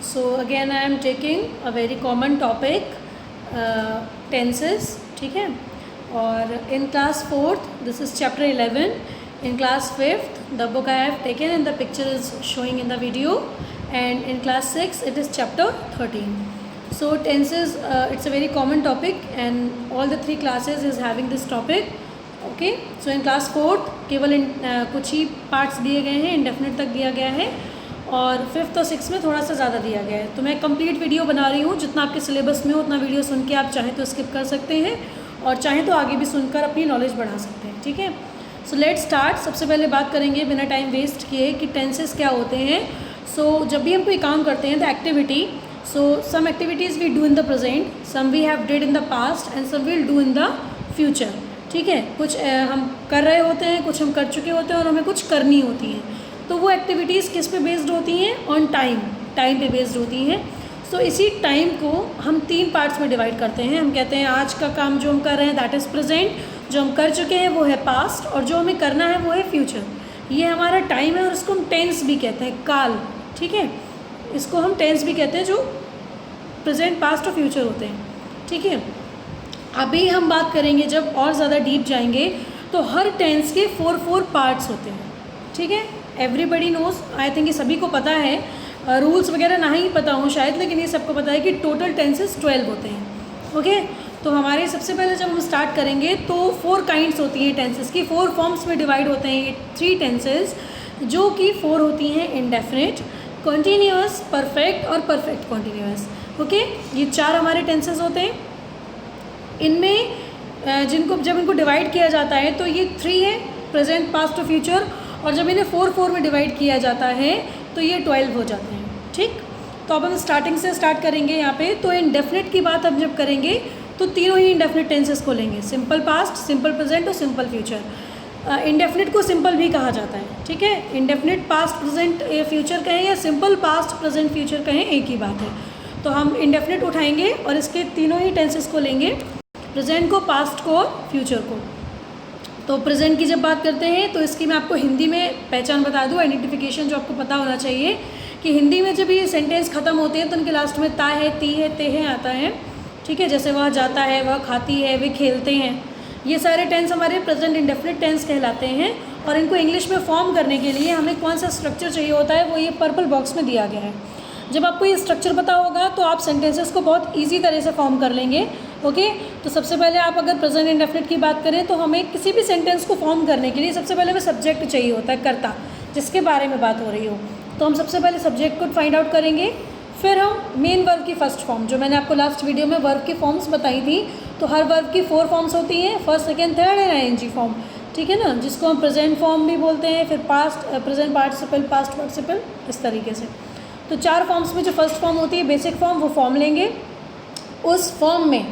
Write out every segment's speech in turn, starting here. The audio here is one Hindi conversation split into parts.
So again I am taking a very common topic, tenses. ठीक है, और in class 4th this is chapter 11. In class 5th the book I have taken and the picture is showing in the video, and in class 6 it is chapter 13. So tenses, it's a very common topic and all the three classes is having this topic. Okay, so in class 4th केवल कुछ ही पार्ट्स दिए गए हैं, इंडेफिनिट तक दिया गया है, और 5th और 6th में थोड़ा सा ज़्यादा दिया गया है. तो मैं कंप्लीट वीडियो बना रही हूँ, जितना आपके सिलेबस में हो उतना वीडियो सुन के आप चाहें तो स्किप कर सकते हैं और चाहें तो आगे भी सुनकर अपनी नॉलेज बढ़ा सकते हैं. ठीक है, सो लेट स्टार्ट. सबसे पहले बात करेंगे बिना टाइम वेस्ट किए कि टेंसेस क्या होते हैं. सो जब भी हम कोई काम करते हैं the activity, so some activities we do in the present, some we have did in the past and some will do in the future. ठीक है, कुछ हम कर रहे होते हैं, कुछ हम कर चुके होते हैं और हमें कुछ करनी होती हैं. तो वो एक्टिविटीज़ किस पे बेस्ड होती हैं? ऑन टाइम पे बेस्ड होती हैं. सो इसी टाइम को हम 3 पार्ट्स में डिवाइड करते हैं. हम कहते हैं आज का काम जो हम कर रहे हैं दैट इज़ प्रेजेंट, जो हम कर चुके हैं वो है पास्ट, और जो हमें करना है वो है फ्यूचर. ये हमारा टाइम है और इसको हम टेंस भी कहते हैं, काल. ठीक है, इसको हम टेंस भी कहते हैं, जो प्रेजेंट, पास्ट और फ्यूचर होते हैं. ठीक है, अभी हम बात करेंगे, जब और ज़्यादा डीप जाएंगे तो हर टेंस के 4 पार्ट्स होते हैं. ठीक है, एवरीबडी नोज, आई थिंक ये सभी को पता है. रूल्स वगैरह ना ही पता हो शायद, लेकिन ये सबको पता है कि टोटल टेंसेस 12 होते हैं. ओके, तो हमारे सबसे पहले जब हम स्टार्ट करेंगे तो 4 काइंड्स होती हैं टेंसेस की, 4 फॉर्म्स में डिवाइड होते हैं ये 3 टेंसेस, जो कि 4 होती हैं इंडेफिनिट, कॉन्टीन्यूअस, परफेक्ट और परफेक्ट कॉन्टीन्यूअस. ओके, ये 4 हमारे टेंसेस होते हैं. इनमें जब इनको डिवाइड किया जाता है तो ये 3 है, प्रेजेंट, पास्ट और फ्यूचर, और जब इन्हें 4 में डिवाइड किया जाता है तो ये 12 हो जाते हैं. ठीक, तो अब हम स्टार्टिंग से स्टार्ट करेंगे यहाँ पे. तो इंडेफिनिट की बात हम जब करेंगे तो तीनों ही इंडेफिनिट टेंसेस को लेंगे, सिंपल पास्ट, सिंपल प्रेजेंट और सिंपल फ्यूचर. इंडेफिनिट को सिंपल भी कहा जाता है. ठीक है, इंडेफिनिट पास्ट प्रेजेंट फ्यूचर कहें या सिंपल पास्ट प्रेजेंट फ्यूचर कहें, एक ही बात है. तो हम इंडेफिनिट उठाएंगे और इसके तीनों ही टेंसेस को लेंगे, प्रेजेंट को, पास्ट को और फ्यूचर को. तो प्रेजेंट की जब बात करते हैं तो इसकी मैं आपको हिंदी में पहचान बता दूं, आइडेंटिफिकेशन जो आपको पता होना चाहिए कि हिंदी में जब ये सेंटेंस ख़त्म होते हैं तो उनके लास्ट में ता है, ती है, ते है आता है. ठीक है, जैसे वह जाता है, वह खाती है, वे खेलते हैं, ये सारे टेंस हमारे प्रेजेंट इंडेफिनिट टेंस कहलाते हैं. और इनको इंग्लिश में फॉर्म करने के लिए हमें कौन सा स्ट्रक्चर चाहिए होता है, वो ये पर्पल बॉक्स में दिया गया है. जब आपको ये स्ट्रक्चर पता होगा तो आप सेंटेंसेस को बहुत इजी तरह से फॉर्म कर लेंगे. ओके, तो सबसे पहले आप अगर प्रेजेंट इंडेफिनिट की बात करें तो हमें किसी भी सेंटेंस को फॉर्म करने के लिए सबसे पहले हमें सब्जेक्ट चाहिए होता है, कर्ता, जिसके बारे में बात हो रही हो. तो हम सबसे पहले सब्जेक्ट को फाइंड आउट करेंगे, फिर हम मेन वर्ब की फर्स्ट फॉर्म, जो मैंने आपको लास्ट वीडियो में वर्ब की फॉर्म्स बताई थी, तो हर वर्ब की 4 फॉर्म्स होती हैं, first, second, third and ING form. ठीक है ना, जिसको हम प्रेजेंट फॉर्म भी बोलते हैं, फिर past, present participle, past participle, इस तरीके से. तो 4 फॉर्म्स में जो फर्स्ट फॉर्म होती है बेसिक फॉर्म, वो फॉर्म लेंगे. उस फॉर्म में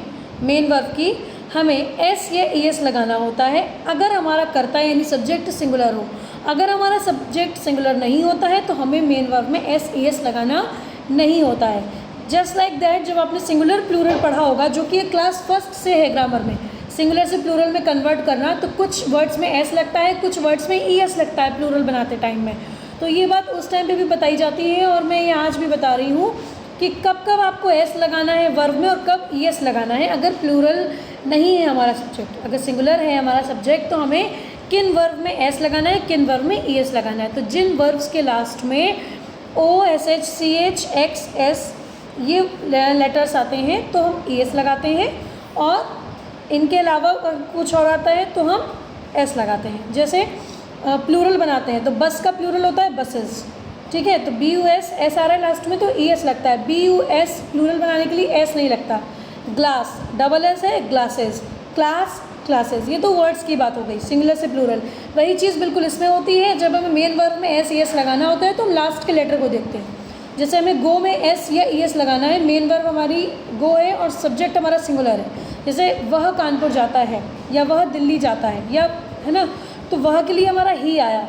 मेन वर्ब की हमें एस या ईएस लगाना होता है अगर हमारा कर्ता यानी सब्जेक्ट सिंगुलर हो. अगर हमारा सब्जेक्ट सिंगुलर नहीं होता है तो हमें मेन वर्ब में एस ईएस लगाना नहीं होता है. जस्ट लाइक दैट, जब आपने सिंगुलर प्लूरल पढ़ा होगा, जो कि क्लास 1 से है ग्रामर में, सिंगुलर से प्लूरल में कन्वर्ट करना, तो कुछ वर्ड्स में एस लगता है, कुछ वर्ड्स में ईएस लगता है प्लूरल बनाते टाइम में. तो ये बात उस टाइम पे भी बताई जाती है और मैं ये आज भी बता रही हूँ कि कब कब आपको एस लगाना है वर्ब में और कब ईएस लगाना है. अगर प्लूरल नहीं है हमारा सब्जेक्ट, अगर सिंगुलर है हमारा सब्जेक्ट, तो हमें किन वर्ब में एस लगाना है, किन वर्ब में ईएस लगाना है. तो जिन वर्ब्स के लास्ट में ओ, S, H, C, H, X, S ये लेटर्स आते हैं तो हम ईएस लगाते हैं, और इनके अलावा कुछ और आता है तो हम एस लगाते हैं. जैसे प्लूरल बनाते हैं तो बस का प्लूरल होता है बसेस. ठीक है, तो BUS एस आ रहा है लास्ट में तो ES लगता है. BUS प्लूरल बनाने के लिए एस नहीं लगता. ग्लास, डबल एस है, ग्लासेस. Class, classes. ये तो वर्ड्स की बात हो गई, सिंगुलर से प्लूरल. वही चीज़ बिल्कुल इसमें होती है. जब हमें मेन वर्ब में एस ES लगाना होता है तो हम लास्ट के लेटर को देखते हैं. जैसे हमें गो में एस या ES लगाना है, मेन वर्ब हमारी गो है और सब्जेक्ट हमारा सिंगुलर है. जैसे वह कानपुर जाता है या वह दिल्ली जाता है, या है ना, तो वह के लिए हमारा ही आया.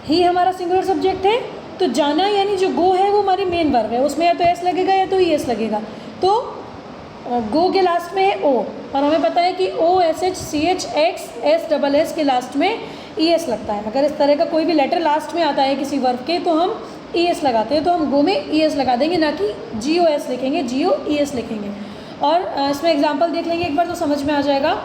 ही हमारा सिंगुलर सब्जेक्ट है, तो जाना यानी जो गो है वो हमारी मेन वर्ब है, उसमें या तो एस लगेगा या तो ईएस लगेगा. तो गो के लास्ट में है ओ, और हमें पता है कि O, S, H, C, H, X, S, double S के लास्ट में ईएस लगता है. अगर इस तरह का कोई भी लेटर लास्ट में आता है किसी वर्ब के तो हम ES लगाते हैं, तो हम गो में ES लगा देंगे, ना कि GOS लिखेंगे, GOES लिखेंगे। और इसमें एग्जांपल देख लेंगे एक बार तो समझ में आ जाएगा।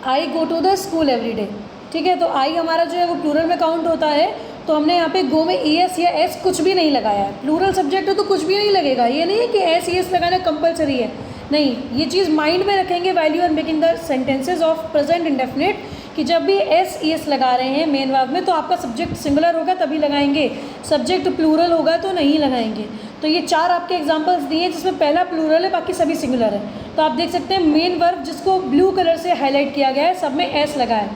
I go to the school every day, ठीक है, तो आई हमारा जो है वो प्लूरल में काउंट होता है, तो हमने यहाँ पे गो में ES या S कुछ भी नहीं लगाया है। प्लूरल सब्जेक्ट हो तो कुछ भी नहीं लगेगा, ये नहीं है कि S ES लगाना कंपलसरी है, नहीं, ये चीज़ माइंड में रखेंगे while you are making the sentences of present indefinite, कि जब भी S ES लगा रहे हैं मेन वर्ब में तो आपका सब्जेक्ट सिंगुलर होगा तभी लगाएंगे, सब्जेक्ट प्लूरल होगा तो नहीं लगाएंगे। तो ये 4 आपके एग्जांपल्स दिए हैं जिसमें पहला प्लूरल है, बाकी सभी सिंगुलर है। तो आप देख सकते हैं मेन वर्ब जिसको ब्लू कलर से हाईलाइट किया गया है सब में S लगा है,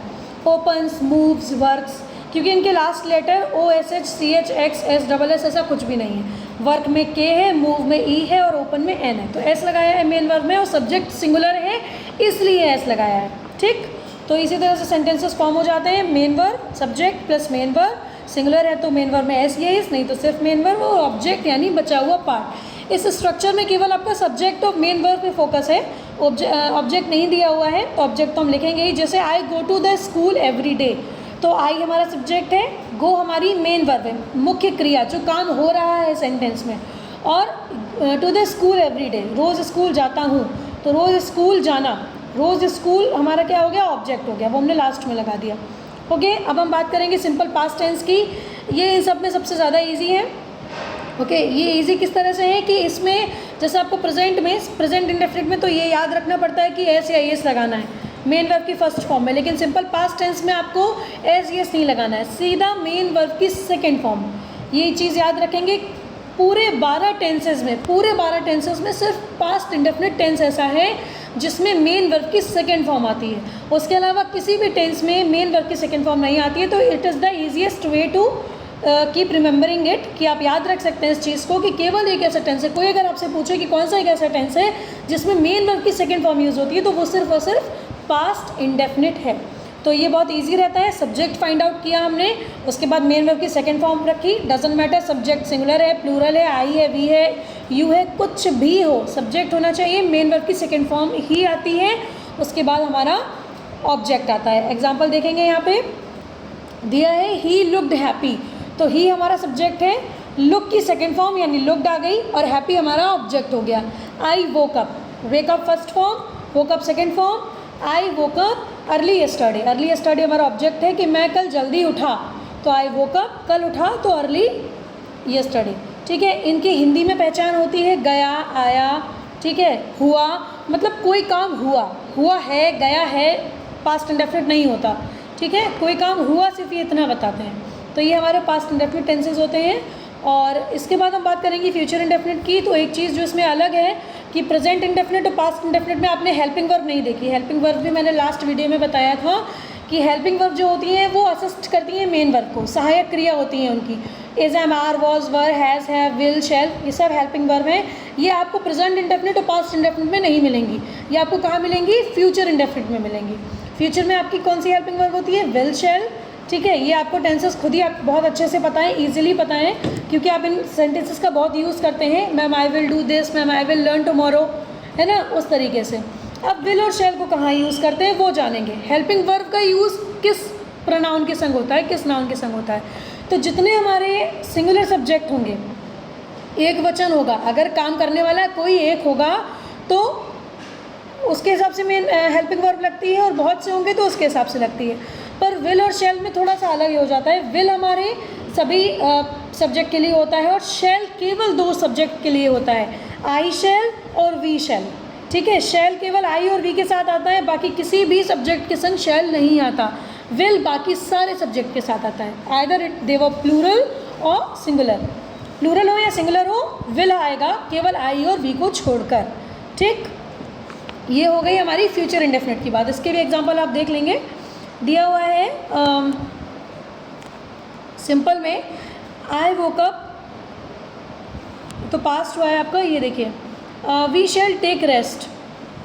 ओपन्स, मूव्स, वर्क्स, क्योंकि इनके last letter OSH CH X S SS ऐसा कुछ भी नहीं है। वर्क में K है, मूव में E है और ओपन में N है, तो S लगाया है मेन वर्ब में, और सब्जेक्ट सिंगुलर है इसलिए S लगाया है, ठीक। तो इसी तरह से सेंटेंसेस फॉर्म हो जाते हैं, main verb, subject plus main verb, singular है तो मेन वर्ब में S या इस, नहीं तो सिर्फ मेन वर्ब और ऑब्जेक्ट यानी बचा हुआ पार्ट। इस स्ट्रक्चर में केवल आपका सब्जेक्ट और मेन वर्ब पे फोकस है, ऑब्जेक्ट नहीं दिया हुआ है, तो ऑब्जेक्ट तो हम लिखेंगे ही। जैसे I go to the school every day, तो आई हमारा सब्जेक्ट है, गो हमारी मेन वर्ब है, मुख्य क्रिया जो काम हो रहा है सेंटेंस में, और to the school every day, रोज़ स्कूल जाता हूँ, तो रोज़ स्कूल जाना, रोज़ स्कूल हमारा क्या हो गया, ऑब्जेक्ट हो गया, वो हमने लास्ट में लगा दिया। ओके, अब हम बात करेंगे सिंपल पास्ट टेंस की, ये इन सब में सबसे ज़्यादा ईजी है। ओके, ये इजी किस तरह से है कि इसमें जैसे आपको प्रेजेंट इंडेफिनिट में तो ये याद रखना पड़ता है कि एस या एस लगाना है मेन वर्ब की फर्स्ट फॉर्म में, लेकिन सिंपल पास्ट टेंस में आपको एस एस नहीं लगाना है, सीधा मेन वर्ब की सेकेंड फॉर्म। ये चीज़ याद रखेंगे, पूरे 12 टेंसेज में सिर्फ पास्ट इंडेफिनिट टेंस ऐसा है जिसमें मेन वर्ब की सेकेंड फॉर्म आती है, उसके अलावा किसी भी टेंस में मेन वर्ब की सेकेंड फॉर्म नहीं आती है। तो it is the easiest way to keep remembering it, कि आप याद रख सकते हैं इस चीज़ को कि केवल एक ऐसा टेंस है। कोई अगर आपसे पूछे कि कौन सा एक ऐसा टेंस है जिसमें मेन वर्ब की सेकेंड फॉर्म यूज़ होती है, तो वो सिर्फ और सिर्फ पास्ट इंडेफिनिट है। तो ये बहुत इजी रहता है। सब्जेक्ट फाइंड आउट किया हमने, उसके बाद मेन वर्ब की सेकंड फॉर्म रखी, डजंट मैटर सब्जेक्ट सिंगुलर है, प्लूरल है, आई है, वी है, यू है, कुछ भी हो, सब्जेक्ट होना चाहिए, मेन वर्ब की सेकंड फॉर्म ही आती है, उसके बाद हमारा ऑब्जेक्ट आता है। एग्जाम्पल देखेंगे, यहाँ पे दिया है ही लुक्ड हैप्पी, तो ही हमारा सब्जेक्ट है, लुक की सेकेंड फॉर्म यानी लुक्ड आ गई, और हैप्पी हमारा ऑब्जेक्ट हो गया। I woke up, wake up first form, woke up second form, I woke up early yesterday हमारा ऑब्जेक्ट है कि मैं कल जल्दी उठा, तो आई वोक अप, कल उठा तो अर्ली यस्टरडे। ठीक है, इनकी हिंदी में पहचान होती है गया, आया, ठीक है, हुआ, मतलब कोई काम हुआ है, गया है, पास्ट इंडेफिनिट नहीं होता। ठीक है, कोई काम हुआ, सिर्फ ये इतना बताते हैं। तो ये हमारे पास्ट इंडेफिनिट टेंसेज होते हैं। और इसके बाद हम बात करेंगे फ्यूचर इंडेफिनिट की। तो एक चीज़ जो इसमें अलग है कि प्रेजेंट इंडेफिनिट और पास्ट इंडेफिनिट में आपने हेल्पिंग वर्ब नहीं देखी। हेल्पिंग वर्ब भी मैंने लास्ट वीडियो में बताया था कि हेल्पिंग वर्ब जो होती हैं वो असिस्ट करती हैं मेन वर्ब को, सहायक क्रिया होती हैं उनकी। Is, am, are, was, were, has, have, will, shall, ये सब हेल्पिंग वर्ब हैं। ये आपको प्रेजेंट इंडेफिनिट और पास्ट इंडेफिनिट में नहीं मिलेंगी। ये आपको कहाँ मिलेंगी? फ्यूचर इंडेफिनिट में मिलेंगी। फ्यूचर में आपकी कौन सी हेल्पिंग वर्ब होती है? विल, शैल। ठीक है, ये आपको टेंसेस खुद ही आप बहुत अच्छे से पता है, ईजिली पता है, क्योंकि आप इन सेंटेंसेस का बहुत यूज़ करते हैं। Ma'am I will do this, ma'am I will learn tomorrow, है ना, उस तरीके से। अब विल और शैल को कहाँ यूज़ करते हैं वो जानेंगे। हेल्पिंग वर्ब का यूज़ किस प्रोनाउन के संग होता है, किस नाउन के संग होता है। तो जितने हमारे सिंगुलर सब्जेक्ट होंगे, एक वचन होगा, अगर काम करने वाला कोई एक होगा तो उसके हिसाब से मेन हेल्पिंग वर्ब लगती है, और बहुत से होंगे तो उसके हिसाब से लगती है। पर विल और शैल में थोड़ा सा अलग ही हो जाता है। विल हमारे सभी सब्जेक्ट के लिए होता है और शैल केवल 2 सब्जेक्ट के लिए होता है, आई शैल और वी शैल। ठीक है, शैल केवल आई और वी के साथ आता है, बाकी किसी भी सब्जेक्ट के संग शैल नहीं आता। विल बाकी सारे सब्जेक्ट के साथ आता है, either it they were plural और सिंगुलर। प्लूरल हो या सिंगुलर हो, विल आएगा केवल आई और वी को छोड़कर। ठीक, ये हो गई हमारी फ्यूचर इंडेफिनिट की बात। इसके भी एग्जाम्पल आप देख लेंगे, दिया हुआ है सिंपल में आई वोक अप, तो पास्ट हुआ है आपका, ये देखिए we shall take rest.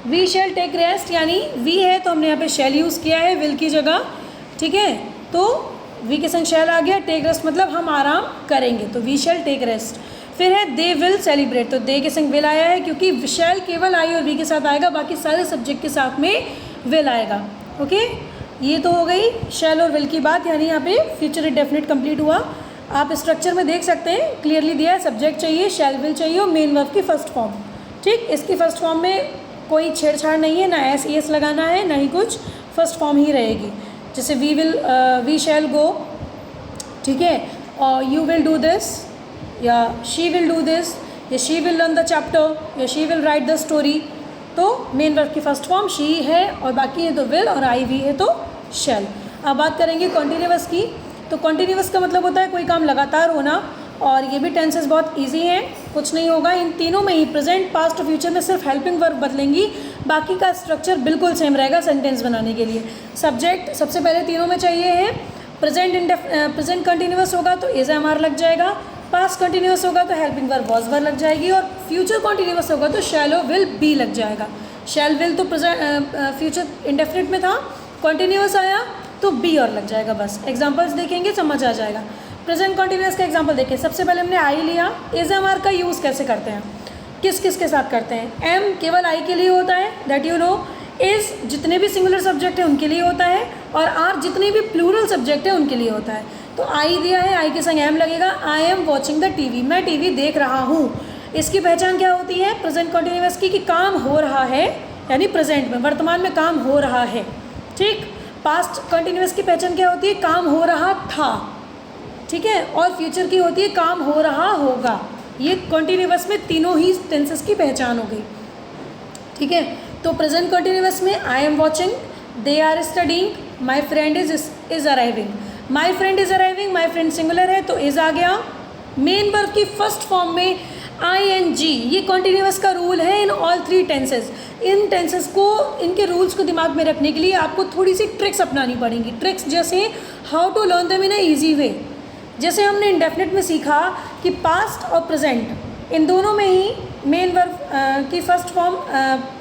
We shall take rest यानी वी है तो हमने यहाँ पे शैल यूज़ किया है विल की जगह। ठीक है, तो वी के संग शैल आ गया, टेक रेस्ट मतलब हम आराम करेंगे, तो वी शैल टेक रेस्ट। फिर है दे विल सेलिब्रेट, तो दे के संग विल आया है क्योंकि शैल केवल आई और वी के साथ आएगा, बाकी सारे सब्जेक्ट के साथ में विल आएगा। ओके, ये तो हो गई शैल और विल की बात, यानी यहाँ पे फ्यूचर इंडेफिनिट कंप्लीट हुआ। आप स्ट्रक्चर में देख सकते हैं, क्लियरली दिया है, सब्जेक्ट चाहिए, शैल विल चाहिए और मेन वर्ब की फर्स्ट फॉर्म। ठीक, इसकी फर्स्ट फॉर्म में कोई छेड़छाड़ नहीं है, ना एस ई एस लगाना है, ना ही कुछ, फर्स्ट फॉर्म ही रहेगी। जैसे we will, we shall go, ठीक है, और यू विल डू दिस, या शी विल डू दिस, या she will learn the chapter, या she will write the story. तो मेन वर्ब की फर्स्ट फॉर्म शी है और बाकी है तो विल, और आई वी है तो शैल। अब बात करेंगे कॉन्टिन्यूअस की। तो कॉन्टिन्यूअस का मतलब होता है कोई काम लगातार होना, और ये भी टेंसेस बहुत इजी हैं, कुछ नहीं होगा। इन तीनों में ही प्रेजेंट, पास्ट और फ्यूचर में सिर्फ हेल्पिंग वर्ब बदलेंगी, बाकी का स्ट्रक्चर बिल्कुल सेम रहेगा सेंटेंस बनाने के लिए। सब्जेक्ट सबसे पहले तीनों में चाहिए है, प्रेजेंट कंटिन्यूअस होगा तो इज एम आर लग जाएगा, पास्ट कंटिन्यूअस होगा तो हेल्पिंग वर्ब वॉज वर्ब लग जाएगी, और फ्यूचर कंटिन्यूअस होगा तो शैलो विल बी लग जाएगा। शैल विल तो फ्यूचर इंडेफिनिट में था, कंटिन्यूअस आया तो बी और लग जाएगा। बस एग्जांपल्स देखेंगे समझ आ जाएगा। प्रेजेंट कंटिन्यूअस का एग्जांपल देखिए, सबसे पहले हमने आई लिया। इज एम आर का यूज़ कैसे करते हैं, किस किस के साथ करते हैं? एम केवल आई के लिए होता है, दैट यू नो। इज़ जितने भी सिंगुलर सब्जेक्ट हैं उनके लिए होता है, और आर जितने भी प्लूरल सब्जेक्ट हैं उनके लिए होता है। तो आई दिया है, आई के संग एम लगेगा। आई एम वॉचिंग द टीवी, मैं टीवी देख रहा हूँ। इसकी पहचान क्या होती है प्रेजेंट कंटिन्यूअस की, कि काम हो रहा है, यानी प्रेजेंट में, वर्तमान में काम हो रहा है। ठीक, पास्ट कंटिन्यूअस की पहचान क्या होती है, काम हो रहा था, ठीक है, और फ्यूचर की होती है काम हो रहा होगा। ये कंटिन्यूअस में तीनों ही टेंसेस की पहचान हो गई, ठीक है। तो प्रेजेंट कंटिन्यूअस में I am watching, they are studying, my friend is arriving. My friend is arriving, my friend singular है तो इज आ गया। मेन वर्ब की फर्स्ट फॉर्म में आई एन जी, ये कॉन्टिन्यूअस का रूल है इन ऑल थ्री टेंसेस। इन टेंसेस को, इनके रूल्स को दिमाग में रखने के लिए आपको थोड़ी सी ट्रिक्स अपनानी पड़ेंगी। ट्रिक्स जैसे how to learn them in a easy way. जैसे हमने इंडेफिनिट में सीखा कि पास्ट और प्रेजेंट इन दोनों में ही मेन वर्ब की फर्स्ट फॉर्म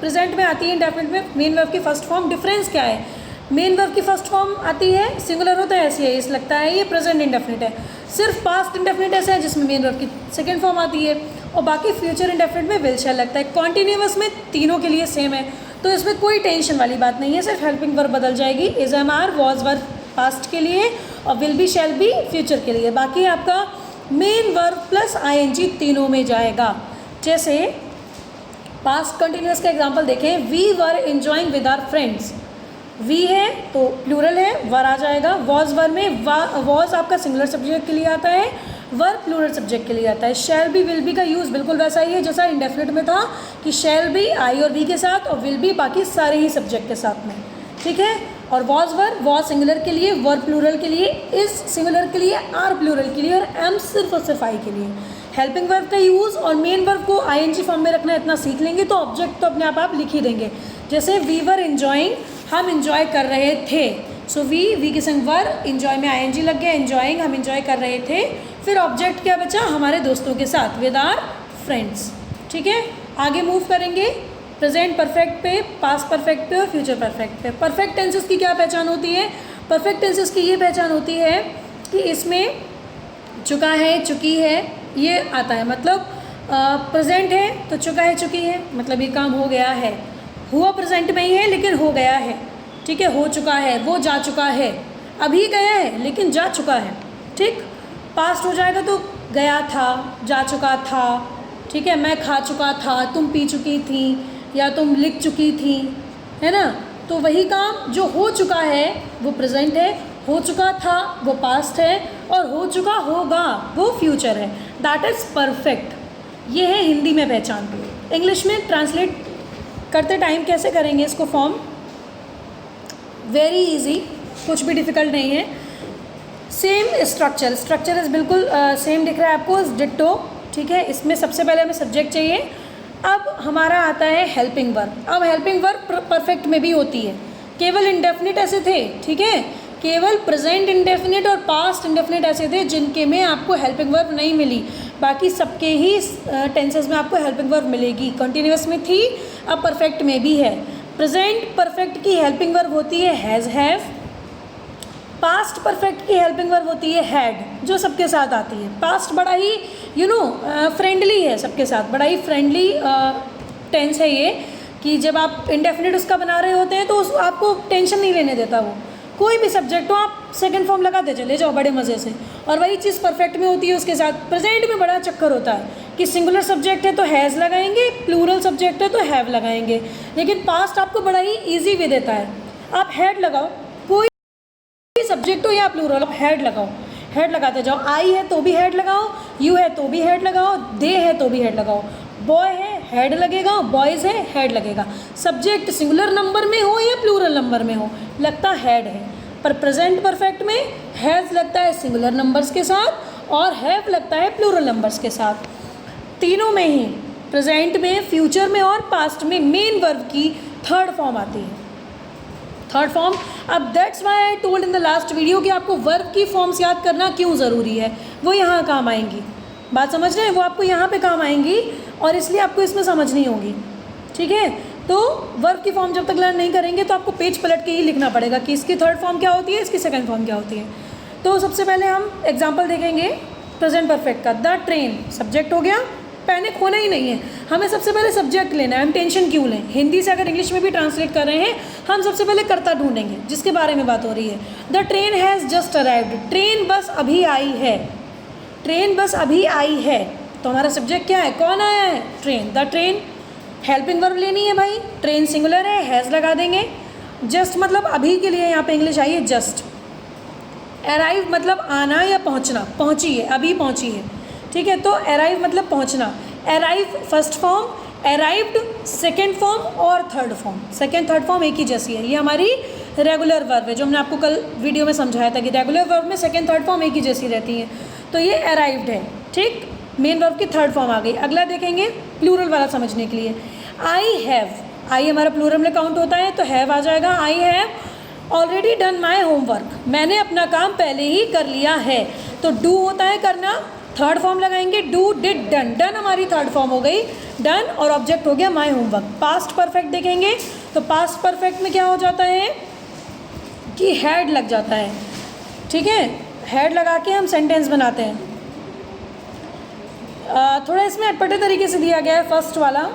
प्रेजेंट में आती है, इंडेफिनिट में मेन वर्ब की फर्स्ट फॉर्म। डिफरेंस क्या है, मेन वर्ब की फर्स्ट फॉर्म आती है, सिंगुलर होता है, ऐसे है, इस लगता है, ये प्रेजेंट इंडेफिनिट है। सिर्फ पास्ट इंडेफिनिट ऐसा है जिसमें मेन वर्ब की सेकंड फॉर्म आती है, और बाकी फ्यूचर इंडेफिनिट में विल शैल लगता है। कॉन्टिन्यूअस में तीनों के लिए सेम है, तो इसमें कोई टेंशन वाली बात नहीं है, सिर्फ हेल्पिंग वर्ब बदल जाएगी। Is am are was verb past के लिए, और will be shall be future के लिए। बाकी आपका मेन वर्ब प्लस आईएनजी तीनों में जाएगा। जैसे पास्ट कंटिन्यूअस का एग्जांपल देखें, we were enjoying with our friends. We है तो प्लूरल है, वर आ जाएगा। वॉज वर में वॉज आपका सिंगुलर सब्जेक्ट के लिए आता है, वर प्लूरल सब्जेक्ट के लिए आता है। शैल बी विल बी का यूज़ बिल्कुल वैसा ही है जैसा इंडेफिनिट में था, कि शैल बी आई और वी के साथ, और विल बी बाकी सारे ही सब्जेक्ट के साथ में, ठीक है। और वॉज वॉज सिंगुलर के लिए, वर प्लूरल के लिए, इज सिंगुलर के लिए, आर प्लूरल के लिए, और एम सिर्फ और सिर्फ आई के लिए। हेल्पिंग वर्ब का यूज़ और मेन वर्ब को आईएनजी फॉर्म में रखना, इतना सीख लेंगे तो ऑब्जेक्ट तो अपने आप लिख ही देंगे। जैसे वी वर एंजॉइंग, हम इंजॉय कर रहे थे, सो वी के संग वर, इंजॉय में आईएनजी लग गया, एंजॉइंग हम इंजॉय कर रहे थे। फिर ऑब्जेक्ट क्या बचा, हमारे दोस्तों के साथ, विद आर फ्रेंड्स, ठीक है। आगे मूव करेंगे प्रेजेंट परफेक्ट पे, पास्ट परफेक्ट पे और फ्यूचर परफेक्ट पे। परफेक्ट टेंसेस की क्या पहचान होती है, परफेक्ट टेंसेस की ये पहचान होती है कि इसमें चुका है, चुकी है, ये आता है। मतलब प्रेजेंट है तो चुका है, चुकी है, मतलब ये काम हो गया है। हुआ प्रेजेंट में ही है लेकिन हो गया है, ठीक है, हो चुका है, वो जा चुका है, अभी गया है लेकिन जा चुका है, ठीक। पास्ट हो जाएगा तो गया था, जा चुका था, ठीक है, मैं खा चुका था, तुम पी चुकी थी, या तुम लिख चुकी थी, है ना। तो वही काम जो हो चुका है वो प्रेजेंट है, हो चुका था वो पास्ट है, और हो चुका होगा वो फ्यूचर है। That is perfect. ये है हिंदी में पहचान। इंग्लिश में ट्रांसलेट करते टाइम कैसे करेंगे इसको फॉर्म, वेरी इजी, कुछ भी डिफ़िकल्ट नहीं है। सेम स्ट्रक्चर इज़ बिल्कुल सेम दिख रहा है आपको, डिट्टो, ठीक है। इसमें सबसे पहले हमें सब्जेक्ट चाहिए। अब हमारा आता है हेल्पिंग वर्ब। अब हेल्पिंग वर्ब परफेक्ट में भी होती है, केवल इंडेफिनिट ऐसे थे, ठीक है, केवल प्रेजेंट इंडेफिनिट और पास्ट इंडेफिनिट ऐसे थे जिनके में आपको हेल्पिंग वर्ब नहीं मिली। बाकी सबके ही टेंसेस में आपको हेल्पिंग वर्ब मिलेगी। कंटिन्यूअस में थी, अब परफेक्ट में भी है। प्रेजेंट परफेक्ट की हेल्पिंग वर्ब होती है हैज़, हैव। पास्ट परफेक्ट की हेल्पिंग वर्ब होती है हैड, जो सबके साथ आती है। पास्ट बड़ा ही फ्रेंडली है सबके साथ, बड़ा ही फ्रेंडली टेंस है ये, कि जब आप इंडेफिनिट उसका बना रहे होते हैं तो आपको टेंशन नहीं लेने देता वो। कोई भी सब्जेक्ट हो आप सेकंड फॉर्म लगाते चले जाओ बड़े मज़े से। और वही चीज़ परफेक्ट में होती है उसके साथ। प्रेजेंट में बड़ा चक्कर होता है कि सिंगुलर सब्जेक्ट है तो हैज़ लगाएंगे, प्लूरल सब्जेक्ट है तो हैव लगाएंगे, लेकिन पास्ट आपको बड़ा ही ईजी वे देता है। आप हैड लगाओ, कोई सब्जेक्ट हो या प्लूरल, आप हैड लगाओ, हेड लगाते जाओ। आई है तो भी हेड लगाओ, यू है तो भी हेड लगाओ, दे है तो भी हेड लगाओ, बॉय है हेड लगेगा, बॉयज़ है हेड लगेगा। सब्जेक्ट सिंगुलर नंबर में हो या प्लूरल नंबर में हो, लगता हेड है। पर प्रेजेंट परफेक्ट में हैज़ लगता है सिंगुलर नंबर्स के साथ और हैव लगता है प्लूरल नंबर्स के साथ। तीनों में ही, प्रेजेंट में, फ्यूचर में और पास्ट में, मेन वर्ब की थर्ड फॉर्म आती है, थर्ड फॉर्म। अब that's why I told in the last video कि आपको वर्ब की फॉर्म्स याद करना क्यों ज़रूरी है, वो यहाँ काम आएंगी। बात समझ रहे हैं, वो आपको यहाँ पे काम आएंगी और इसलिए आपको इसमें समझनी होगी, ठीक है। तो वर्ब की फॉर्म जब तक लर्न नहीं करेंगे तो आपको पेज पलट के ही लिखना पड़ेगा कि इसकी थर्ड फॉर्म क्या होती है, इसकी सेकंड फॉर्म क्या होती है। तो सबसे पहले हम एग्जांपल देखेंगे प्रेजेंट परफेक्ट का। द ट्रेन सब्जेक्ट हो गया, पैनिक होना ही नहीं है, हमें सबसे पहले सब्जेक्ट लेना है। हम टेंशन क्यों लें, हिंदी से अगर इंग्लिश में भी ट्रांसलेट कर रहे हैं हम सबसे पहले कर्ता ढूंढेंगे जिसके बारे में बात हो रही है। The train has just arrived, train bus अभी आई है, ट्रेन बस अभी आई है, तो हमारा सब्जेक्ट क्या है, कौन आया है, train. The train, helping verb लेनी है भाई, ट्रेन सिंगुलर है, हैज़ लगा देंगे। जस्ट मतलब अभी के लिए यहाँ पे इंग्लिश आई है जस्ट। अराइव मतलब आना या पहुँचना, पहुँची है, अभी पहुँची है, ठीक है। तो अराइव मतलब पहुँचना, arrive first form, arrived second form और third form. Second third form एक ही जैसी है, ये हमारी रेगुलर वर्ब है जो हमने आपको कल वीडियो में समझाया था कि रेगुलर वर्ब में सेकेंड थर्ड फॉर्म एक ही जैसी रहती है। तो ये अराइव्ड है, ठीक, मेन वर्ब की थर्ड फॉर्म आ गई। अगला देखेंगे प्लूरल वाला समझने के लिए। आई हैव, आई हमारा प्लूरल में काउंट होता है तो हैव आ जाएगा। I have already done my homework, मैंने अपना काम पहले ही कर लिया है। तो डू होता है करना, थर्ड फॉर्म लगाएंगे, डू डिड डन, डन हमारी थर्ड फॉर्म हो गई, डन और ऑब्जेक्ट हो गया माई होमवर्क। पास्ट परफेक्ट देखेंगे तो पास्ट परफेक्ट में क्या हो जाता है कि हैड लग जाता है, ठीक है। हैड लगा के हम सेंटेंस बनाते हैं। थोड़ा इसमें अटपटे तरीके से दिया गया है फर्स्ट वाला,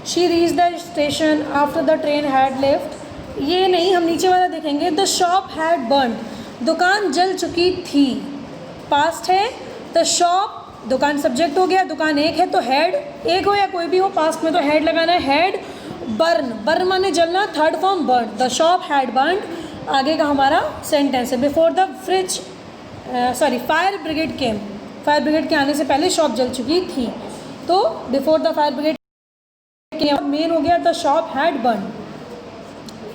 she reach the station after the train had left, ये नहीं, हम नीचे वाला देखेंगे। द शॉप हैड बर्न्ड, दुकान जल चुकी थी, पास्ट है। द शॉप, दुकान सब्जेक्ट हो गया, दुकान एक है तो हैड, एक हो या कोई भी हो, पास्ट में तो हैड लगाना है। हैड बर्न, बर्न माने जलना, third form burn. The shop had burned, आगे का हमारा सेंटेंस है। Before the fire brigade came, fire brigade के आने से पहले शॉप जल चुकी थी, तो before the fire brigade came, main हो गया the shop had burn.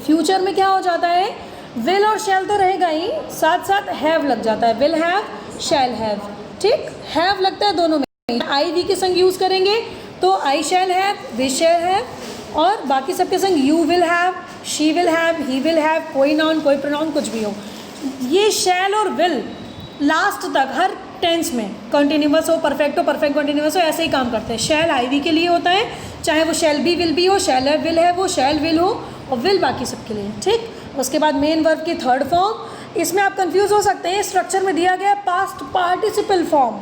Future में क्या हो जाता है, विल और शैल तो रहेगा ही, साथ साथ हैव लग जाता है, विल हैव, शैल हैव, ठीक। हैव लगता है दोनों में, आई वी के संग यूज़ करेंगे तो I shall have, we shall have, और बाकी सबके संग you will have, she will have, he will have, कोई नाउन कोई प्रोनाउन कुछ भी हो। ये शैल और विल लास्ट तक हर टेंस में कंटिन्यूअस हो, परफेक्ट हो, परफेक्ट कंटिन्यूअस हो, ऐसे ही काम करते हैं। शैल आई वी के लिए होता है, चाहे वो शैल बी विल बी हो, शैल है विल है वो, शैल विल हो, और विल बाकी सबके लिए, ठीक। उसके बाद मेन वर्ब की थर्ड फॉर्म, इसमें आप कंफ्यूज हो सकते हैं, स्ट्रक्चर में दिया गया पास्ट पार्टिसिपल फॉर्म,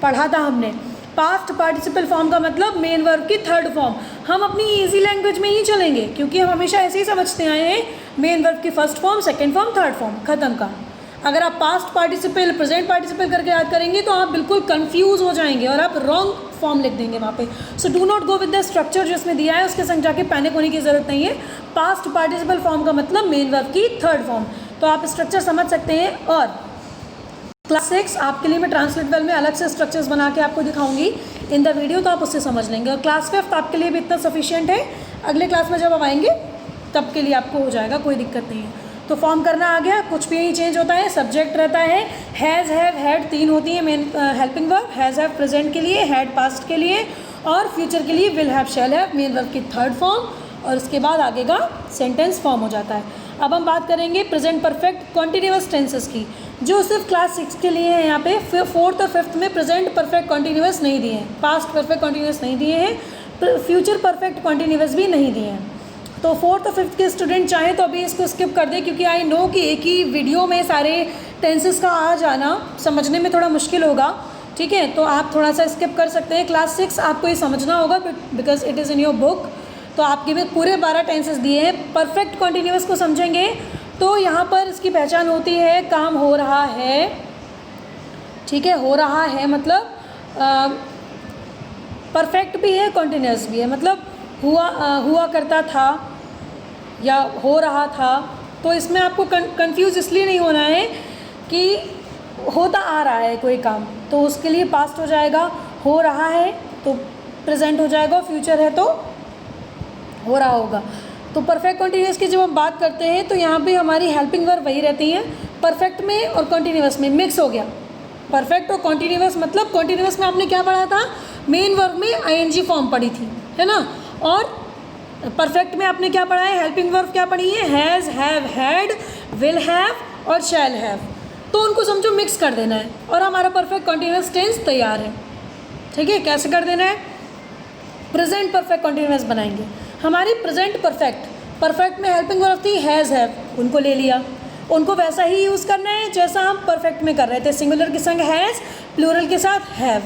पढ़ा था हमने। पास्ट पार्टिसिपल फॉर्म का मतलब मेन वर्ब की थर्ड फॉर्म। हम अपनी इजी लैंग्वेज में ही चलेंगे क्योंकि हम हमेशा ऐसे ही समझते आए हैं, मेन वर्ब की first form, second form, third form, खत्म का। अगर आप पास्ट पार्टिसिपल, प्रेजेंट पार्टिसिपल करके याद करेंगे तो आप बिल्कुल कंफ्यूज हो जाएंगे और आप रॉन्ग फॉर्म लिख देंगे वहाँ पे। So do not go with the structure जो इसमें दिया है, उसके संग जाके पैनिक होने की ज़रूरत नहीं है। पास्ट पार्टिसिपल फॉर्म का मतलब मेन वर्ब की थर्ड फॉर्म, तो आप स्ट्रक्चर समझ सकते हैं। और क्लास 6 आपके लिए मैं ट्रांसलेट वेल में अलग से स्ट्रक्चर्स बना के आपको दिखाऊंगी इन द वीडियो, तो आप उससे समझ लेंगे। और क्लास 5 आपके लिए भी इतना सफिशिएंट है, अगले क्लास में जब आप आएंगे तब के लिए आपको हो जाएगा, कोई दिक्कत नहीं है। तो फॉर्म करना आ गया, कुछ भी नहीं चेंज होता है। सब्जेक्ट रहता है, हैज़ हैव हैड तीन होती है main helping verb, has have present के लिए, हैड पास्ट के लिए, और फ्यूचर के लिए will have shall have main verb की थर्ड फॉर्म, और उसके बाद आगे का सेंटेंस फॉर्म हो जाता है। अब हम बात करेंगे प्रेजेंट परफेक्ट कॉन्टिन्यूअस टेंसेस की, जो सिर्फ क्लास 6 के लिए है। यहाँ पे 4th और 5th में प्रेजेंट परफेक्ट कॉन्टिन्यूअस नहीं दिए हैं, पास्ट परफेक्ट कॉन्टिन्यूअस नहीं दिए हैं, फ्यूचर परफेक्ट कॉन्टिन्यूअस भी नहीं दिए हैं। तो 4th और 5th के स्टूडेंट चाहें तो अभी इसको स्किप कर दें, क्योंकि आई नो कि एक ही वीडियो में सारे टेंसेस का आ जाना समझने में थोड़ा मुश्किल होगा, ठीक है। तो आप थोड़ा सा स्किप कर सकते हैं। क्लास 6 आपको ये समझना होगा because it is in your book. तो आपके में पूरे 12 टेंसेस दिए हैं। परफेक्ट कॉन्टिन्यूअस को समझेंगे तो यहाँ पर इसकी पहचान होती है, काम हो रहा है, ठीक है। हो रहा है मतलब परफेक्ट भी है, कॉन्टिन्यूस भी है, मतलब हुआ करता था या हो रहा था। तो इसमें आपको कंफ्यूज इसलिए नहीं होना है कि होता आ रहा है कोई काम, तो उसके लिए पास्ट हो जाएगा, हो रहा है तो प्रेजेंट हो जाएगा, फ्यूचर है तो हो रहा होगा। तो परफेक्ट कॉन्टिन्यूस की जब हम बात करते हैं तो यहाँ पे हमारी हेल्पिंग वर्ब वही रहती हैं, परफेक्ट में और कॉन्टिन्यूस में मिक्स हो गया। परफेक्ट और कॉन्टिन्यूस मतलब कॉन्टिन्यूस में आपने क्या पढ़ा था, मेन वर्ब में आईएनजी फॉर्म पढ़ी थी, है ना। और परफेक्ट में आपने क्या पढ़ा है, हेल्पिंग वर्ब क्या पढ़ी है, has, have, had, will have और शैल हैव। तो उनको समझो मिक्स कर देना है और हमारा परफेक्ट कॉन्टिन्यूस टेंस तैयार है। ठीक है, कैसे कर देना है, प्रेजेंट परफेक्ट कॉन्टिन्यूस बनाएंगे। हमारी प्रेजेंट परफेक्ट में हेल्पिंग वर्ब थी हैज़, हैव, उनको ले लिया, उनको वैसा ही यूज़ करना है जैसा हम परफेक्ट में कर रहे थे, सिंगुलर के संग हैज़, प्लूरल के साथ हैव।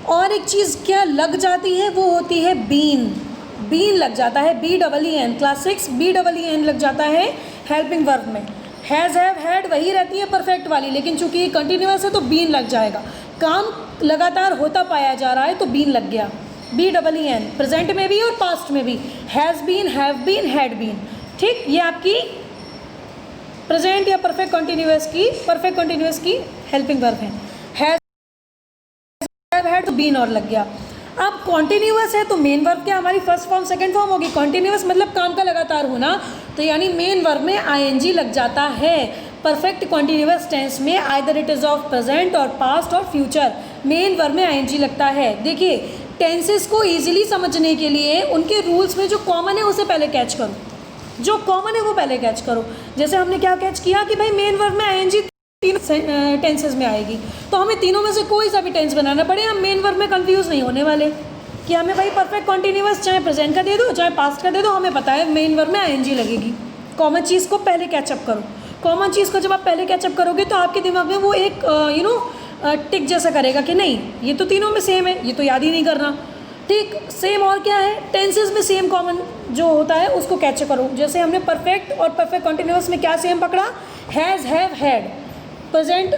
और एक चीज़ क्या लग जाती है, वो होती है बीन लग जाता है, BEEN, क्लास 6 BEEN लग जाता है हेल्पिंग वर्ब में। हैज़, हैव, हैड वही रहती है परफेक्ट वाली, लेकिन चूंकि ये कंटिन्यूअस है तो बीन लग जाएगा। काम लगातार होता पाया जा रहा है तो बीन लग गया, BEEN, प्रेजेंट में भी और पास्ट में भी, has been, have been, had been. ठीक, ये आपकी प्रेजेंट या परफेक्ट कॉन्टिन्यूअस की हेल्पिंग वर्ब है। हैज़, हैव, हैड तो बीन और लग गया। अब कॉन्टिन्यूअस है तो मेन वर्ब क्या हमारी फर्स्ट फॉर्म सेकंड फॉर्म होगी, कॉन्टिन्यूअस मतलब काम का लगातार होना, तो यानी मेन वर्ब में आईएनजी लग जाता है। परफेक्ट कॉन्टिन्यूअस टेंस में either it is of present और पास्ट और फ्यूचर, मेन वर्ब में आईएनजी लगता है। देखिए टेंसेस को ईजिली समझने के लिए उनके रूल्स में जो कॉमन है उसे पहले कैच करो, जो कॉमन है वो पहले कैच करो। जैसे हमने क्या कैच किया कि भाई मेन वर्ब में आईएनजी तीन टेंसेस में आएगी, तो हमें तीनों में से कोई सा भी टेंस बनाना पड़े, हम मेन वर्ब में कंफ्यूज नहीं होने वाले कि हमें भाई परफेक्ट कॉन्टिन्यूअस चाहे प्रेजेंट का दे दो चाहे पास्ट का दे दो, हमें पता है मेन वर्ब में आईएनजी लगेगी। कॉमन चीज़ को पहले कैचअप करो। कॉमन चीज़ को जब आप पहले कैचअप करोगे तो आपके दिमाग में वो एक टिक जैसा करेगा कि नहीं ये तो तीनों में सेम है, ये तो याद ही नहीं करना। ठीक सेम और क्या है, टेंसेस में सेम कॉमन जो होता है उसको कैच करो। जैसे हमने परफेक्ट और परफेक्ट कॉन्टिन्यूअस में क्या सेम पकड़ा, has, have, had. Present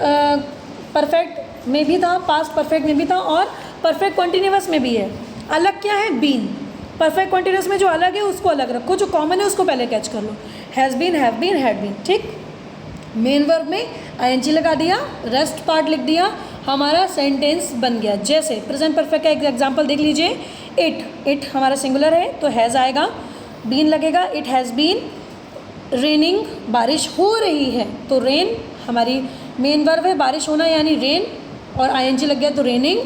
perfect में भी था, पास्ट परफेक्ट में भी था और परफेक्ट कॉन्टिन्यूअस में भी है। अलग क्या है, बीन। परफेक्ट कॉन्टिन्यूअस में जो अलग है उसको अलग रखो, जो कॉमन है उसको पहले कैच कर लो, has been, have been, had been. ठीक, मेन वर्ब में आईएनजी लगा दिया, रेस्ट पार्ट लिख दिया, हमारा सेंटेंस बन गया। जैसे प्रेजेंट परफेक्ट का एक एग्जांपल देख लीजिए, इट हमारा सिंगुलर है तो हैज़ आएगा, बीन लगेगा, इट हैज़ बीन रेनिंग, बारिश हो रही है तो रेन हमारी मेन वर्ब है, बारिश होना यानी रेन, और आईएनजी लग गया तो रेनिंग।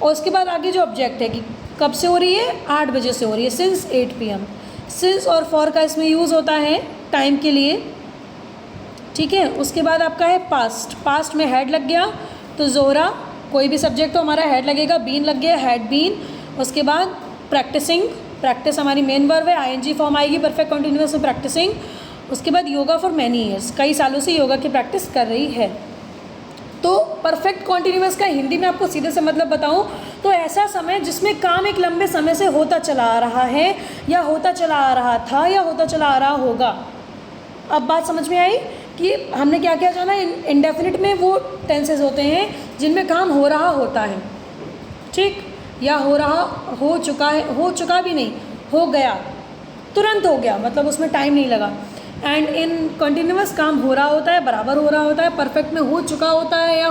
और उसके बाद आगे जो ऑब्जेक्ट है कि कब से हो रही है, 8 बजे से हो रही है, सिंस 8 PM। सिंस और फॉर का इसमें यूज़ होता है टाइम के लिए। ठीक है, उसके बाद आपका है पास्ट में हैड लग गया तो जोहरा, कोई भी सब्जेक्ट तो हमारा हैड लगेगा, बीन लग गया, हैड बीन। उसके बाद प्रैक्टिस हमारी मेन वर्ब है, आईएनजी फॉर्म आएगी परफेक्ट कॉन्टिन्यूअस में प्रैक्टिसिंग। उसके बाद योगा फॉर मैनी ईयर्स, कई सालों से योगा की प्रैक्टिस कर रही है। तो परफेक्ट कॉन्टिन्यूअस का हिंदी में आपको सीधे से मतलब बताऊं तो ऐसा समय जिसमें काम एक लंबे समय से होता चला आ रहा है या होता चला आ रहा था या होता चला आ रहा होगा। अब बात समझ में आई कि हमने क्या क्या जाना, इंडेफिनिट में वो टेंसेस होते हैं जिनमें काम हो रहा होता है, ठीक, या हो चुका भी नहीं, हो गया, तुरंत हो गया, मतलब उसमें टाइम नहीं लगा। एंड इन कंटिन्यूअस काम हो रहा होता है, बराबर हो रहा होता है, परफेक्ट में हो चुका होता है या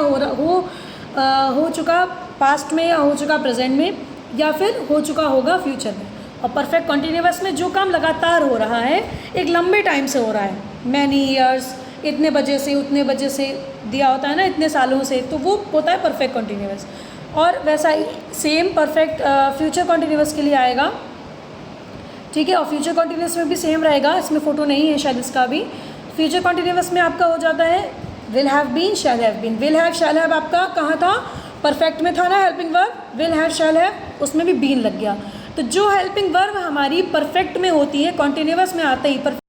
हो चुका पास्ट में या हो चुका प्रेजेंट में या फिर हो चुका होगा फ्यूचर में। और परफेक्ट कंटिन्यूअस में जो काम लगातार हो रहा है, एक लंबे टाइम से हो रहा है, मैनी ईयर्स, इतने बजे से उतने बजे से दिया होता है ना, इतने सालों से, तो वो होता है परफेक्ट कंटिन्यूअस। और वैसा ही सेम परफेक्ट फ्यूचर कंटिन्यूअस के लिए आएगा, ठीक है। और फ्यूचर कंटिन्यूअस में भी सेम रहेगा, इसमें फ़ोटो नहीं है शायद इसका भी। फ्यूचर कंटिन्यूअस में आपका हो जाता है will have been, shall have been. Will have shall have आपका कहाँ था, परफेक्ट में था ना helping verb, will have shall have, उसमें भी बीन लग गया। तो जो हेल्पिंग वर्ब हमारी परफेक्ट में होती है, कॉन्टिन्यूअस में आते ही परफेक्ट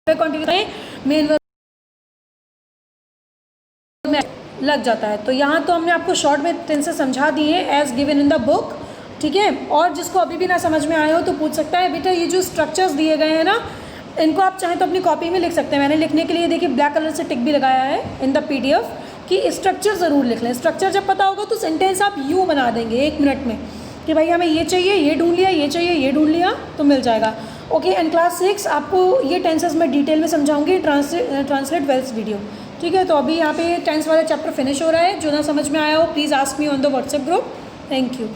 कंटिन्यूअस में मेन वर्ब में लग जाता है। तो यहाँ तो हमने आपको शॉर्ट में टेंसेस समझा दिए as given in the book, ठीक है। और जिसको अभी भी ना समझ में आए हो तो पूछ सकता है, बेटा ये जो स्ट्रक्चर्स दिए गए हैं ना, इनको आप चाहें तो अपनी कॉपी में लिख सकते हैं। मैंने लिखने के लिए देखिए ब्लैक कलर से टिक भी लगाया है इन द PDF, कि स्ट्रक्चर ज़रूर लिख लें। स्ट्रक्चर जब पता होगा तो सेंटेंस आप यूँ बना देंगे 1 मिनट में कि भाई हमें ये चाहिए, ये ढूंढ लिया, ये चाहिए, ये ढूंढ लिया, तो मिल जाएगा। ओके, एंड क्लास 6 आपको ये टेंसेस मैं डिटेल में समझाऊंगी ट्रांसलेट वेल्स वीडियो। ठीक है, तो अभी यहाँ पे टेंस वाला चैप्टर फिनिश हो रहा है। जो ना समझ में आया हो please ask me on the WhatsApp group. Thank you.